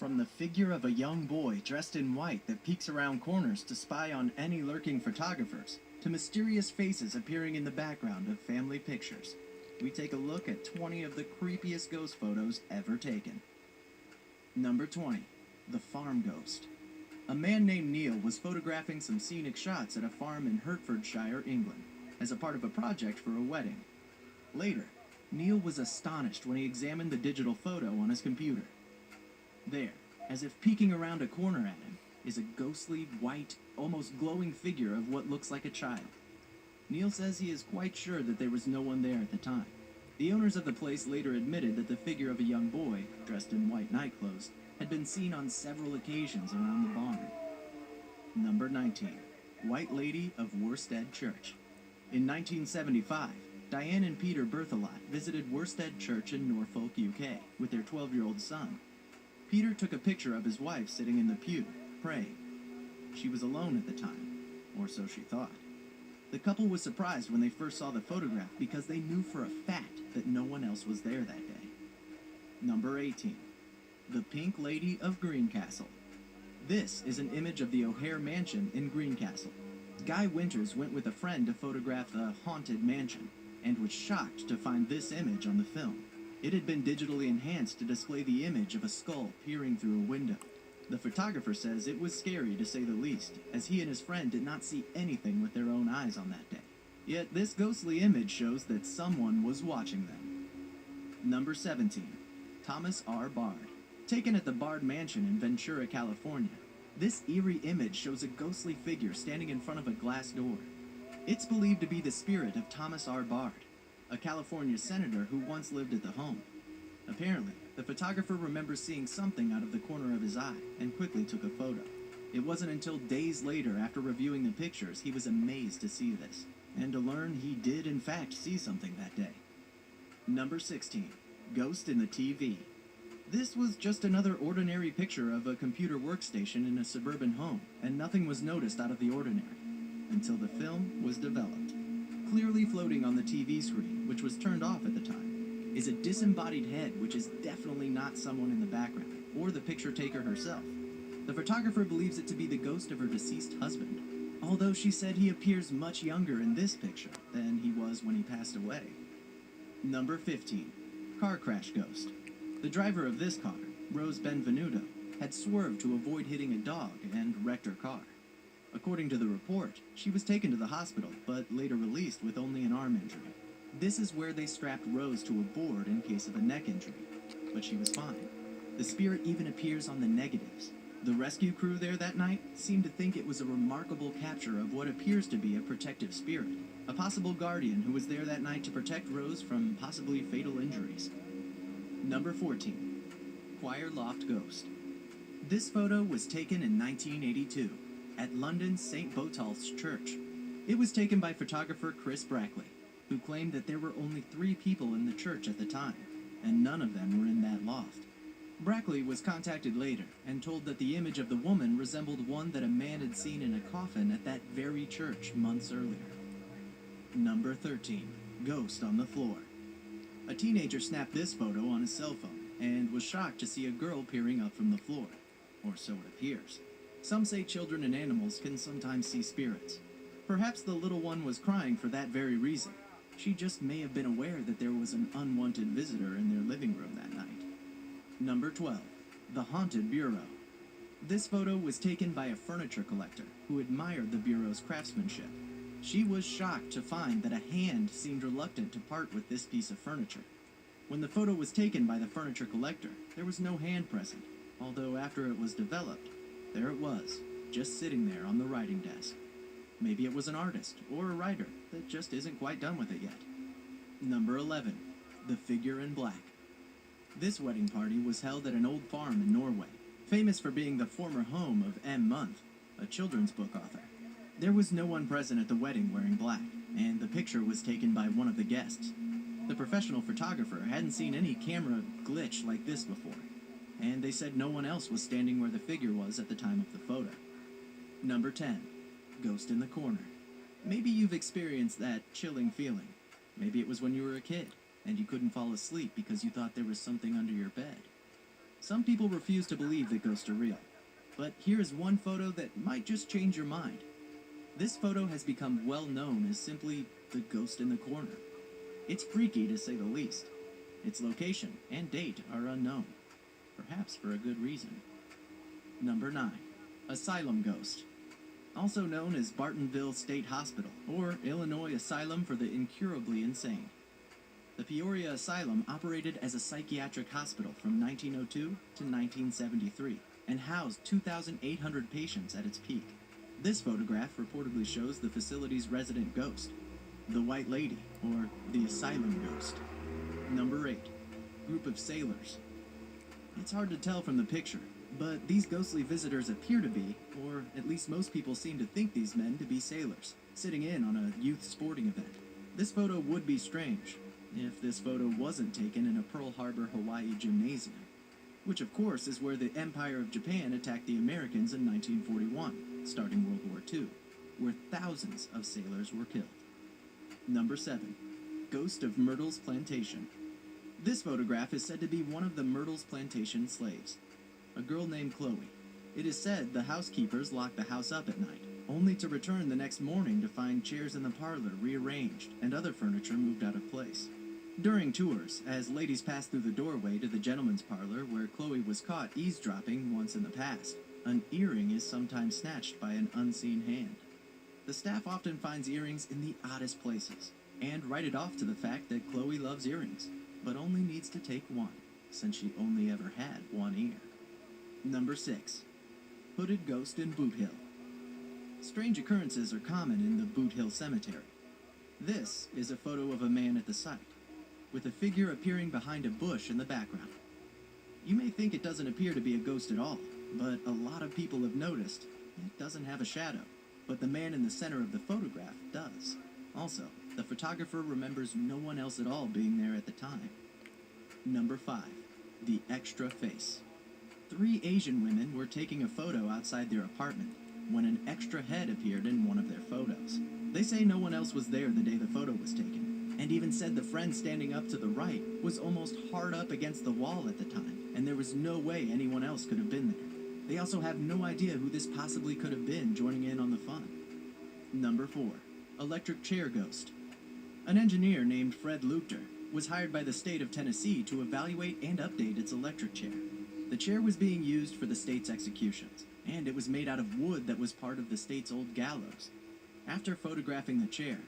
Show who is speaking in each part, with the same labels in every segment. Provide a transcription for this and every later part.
Speaker 1: From the figure of a young boy dressed in white that peeks around corners to spy on any lurking photographers, to mysterious faces appearing in the background of family pictures, we take a look at 20 of the creepiest ghost photos ever taken. Number 20. The Farm Ghost. A man named Neil was photographing some scenic shots at a farm in Hertfordshire, England, as a part of a project for a wedding. Later, Neil was astonished when he examined the digital photo on his computer. There, as if peeking around a corner at him, is a ghostly, white, almost glowing figure of what looks like a child. Neil says he is quite sure that there was no one there at the time. The owners of the place later admitted that the figure of a young boy, dressed in white nightclothes, had been seen on several occasions around the barn. Number 19. White Lady of Worstead Church. In 1975, Diane and Peter Berthelot visited Worstead Church in Norfolk, UK, with their 12-year-old son. Peter took a picture of his wife sitting in the pew, praying. She was alone at the time, or so she thought. The couple was surprised when they first saw the photograph because they knew for a fact that no one else was there that day. Number 18. The Pink Lady of Greencastle. This is an image of the O'Hare Mansion in Greencastle. Guy Winters went with a friend to photograph the haunted mansion, and was shocked to find this image on the film. It had been digitally enhanced to display the image of a skull peering through a window. The photographer says it was scary to say the least, as he and his friend did not see anything with their own eyes on that day. Yet this ghostly image shows that someone was watching them. Number 17. Thomas R. Bard. Taken at the Bard Mansion in Ventura, California, this eerie image shows a ghostly figure standing in front of a glass door. It's believed to be the spirit of Thomas R. Bard, a California senator who once lived at the home. Apparently, the photographer remembers seeing something out of the corner of his eye and quickly took a photo. It wasn't until days later, after reviewing the pictures, he was amazed to see this, and to learn he did in fact see something that day. Number 16. Ghost in the TV. This was just another ordinary picture of a computer workstation in a suburban home, and nothing was noticed out of the ordinary, until the film was developed. Clearly floating on the TV screen, which was turned off at the time, is a disembodied head which is definitely not someone in the background, or the picture taker herself. The photographer believes it to be the ghost of her deceased husband, although she said he appears much younger in this picture than he was when he passed away. Number 15. Car Crash Ghost. The driver of this car, Rose Benvenuto, had swerved to avoid hitting a dog and wrecked her car. According to the report, she was taken to the hospital, but later released with only an arm injury. This is where they strapped Rose to a board in case of a neck injury, but she was fine. The spirit even appears on the negatives. The rescue crew there that night seemed to think it was a remarkable capture of what appears to be a protective spirit, a possible guardian who was there that night to protect Rose from possibly fatal injuries. Number 14. Choir Loft Ghost. This photo was taken in 1982 at London's St. Botolph's Church. It was taken by photographer Chris Brackley, who claimed that there were only 3 people in the church at the time, and none of them were in that loft. Brackley was contacted later and told that the image of the woman resembled one that a man had seen in a coffin at that very church months earlier. Number 13. Ghost on the Floor. A teenager snapped this photo on his cell phone and was shocked to see a girl peering up from the floor, or so it appears. Some say children and animals can sometimes see spirits. Perhaps the little one was crying for that very reason. She just may have been aware that there was an unwanted visitor in their living room that night. Number 12. The Haunted Bureau. This photo was taken by a furniture collector who admired the bureau's craftsmanship. She was shocked to find that a hand seemed reluctant to part with this piece of furniture. When the photo was taken by the furniture collector, there was no hand present, although after it was developed, there it was, just sitting there on the writing desk. Maybe it was an artist or a writer that just isn't quite done with it yet. Number 11. The Figure in Black. This wedding party was held at an old farm in Norway, famous for being the former home of M. Month, a children's book author. There was no one present at the wedding wearing black, and the picture was taken by one of the guests. The professional photographer hadn't seen any camera glitch like this before, and they said no one else was standing where the figure was at the time of the photo. Number 10. Ghost in the Corner. Maybe you've experienced that chilling feeling. Maybe it was when you were a kid, and you couldn't fall asleep because you thought there was something under your bed. Some people refuse to believe that ghosts are real, but here is one photo that might just change your mind. This photo has become well known as simply the ghost in the corner. It's freaky to say the least. Its location and date are unknown, perhaps for a good reason. Number 9. Asylum Ghost. Also known as Bartonville State Hospital, or Illinois Asylum for the Incurably Insane. The Peoria Asylum operated as a psychiatric hospital from 1902 to 1973 and housed 2,800 patients at its peak. This photograph reportedly shows the facility's resident ghost, the White Lady, or the Asylum Ghost. Number 8. Group of Sailors. It's hard to tell from the picture, but these ghostly visitors appear to be, or at least most people seem to think these men to be sailors, sitting in on a youth sporting event. This photo would be strange if this photo wasn't taken in a Pearl Harbor, Hawaii gymnasium, which of course is where the Empire of Japan attacked the Americans in 1941, starting World War II, where thousands of sailors were killed. Number 7. Ghost of Myrtle's Plantation. This photograph is said to be one of the Myrtle's Plantation slaves, a girl named Chloe. It is said the housekeepers locked the house up at night, only to return the next morning to find chairs in the parlor rearranged and other furniture moved out of place. During tours, as ladies passed through the doorway to the gentleman's parlor where Chloe was caught eavesdropping once in the past, an earring is sometimes snatched by an unseen hand. The staff often finds earrings in the oddest places, and write it off to the fact that Chloe loves earrings, but only needs to take one, since she only ever had one ear. Number 6. Hooded Ghost in Boot Hill. Strange occurrences are common in the Boot Hill Cemetery. This is a photo of a man at the site, with a figure appearing behind a bush in the background. You may think it doesn't appear to be a ghost at all, but a lot of people have noticed it doesn't have a shadow, but the man in the center of the photograph does. Also, the photographer remembers no one else at all being there at the time. Number 5. The Extra Face. 3 Asian women were taking a photo outside their apartment when an extra head appeared in one of their photos. They say no one else was there the day the photo was taken, and even said the friend standing up to the right was almost hard up against the wall at the time, and there was no way anyone else could have been there. They also have no idea who this possibly could have been joining in on the fun. Number 4. Electric Chair Ghost. An engineer named Fred Luchter was hired by the state of Tennessee to evaluate and update its electric chair. The chair was being used for the state's executions, and it was made out of wood that was part of the state's old gallows. After photographing the chair,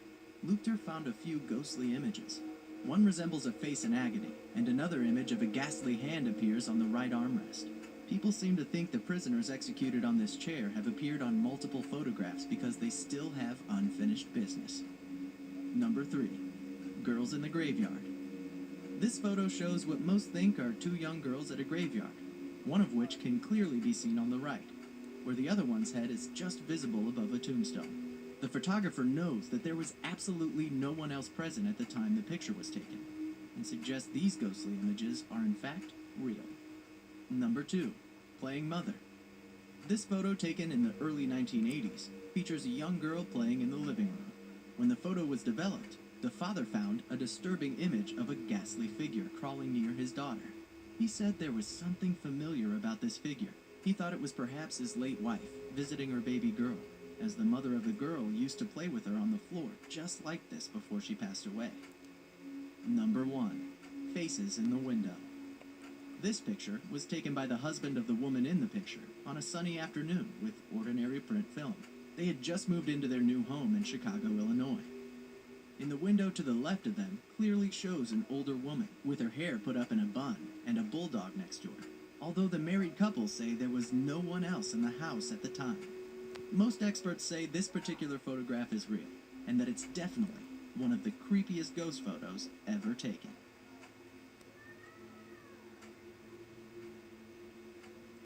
Speaker 1: Luchter found a few ghostly images. One resembles a face in agony, and another image of a ghastly hand appears on the right armrest. People seem to think the prisoners executed on this chair have appeared on multiple photographs because they still have unfinished business. Number 3. Girls in the Graveyard. This photo shows what most think are 2 young girls at a graveyard, one of which can clearly be seen on the right, where the other one's head is just visible above a tombstone. The photographer knows that there was absolutely no one else present at the time the picture was taken, and suggests these ghostly images are in fact real. Number 2. Playing Mother. This photo, taken in the early 1980s, features a young girl playing in the living room. When the photo was developed, the father found a disturbing image of a ghastly figure crawling near his daughter. He said there was something familiar about this figure. He thought it was perhaps his late wife, visiting her baby girl, as the mother of the girl used to play with her on the floor just like this before she passed away. Number 1. Faces in the Window. This picture was taken by the husband of the woman in the picture on a sunny afternoon with ordinary print film. They had just moved into their new home in Chicago, Illinois. In the window to the left of them clearly shows an older woman with her hair put up in a bun and a bulldog next to her, although the married couple say there was no one else in the house at the time. Most experts say this particular photograph is real, and that it's definitely one of the creepiest ghost photos ever taken.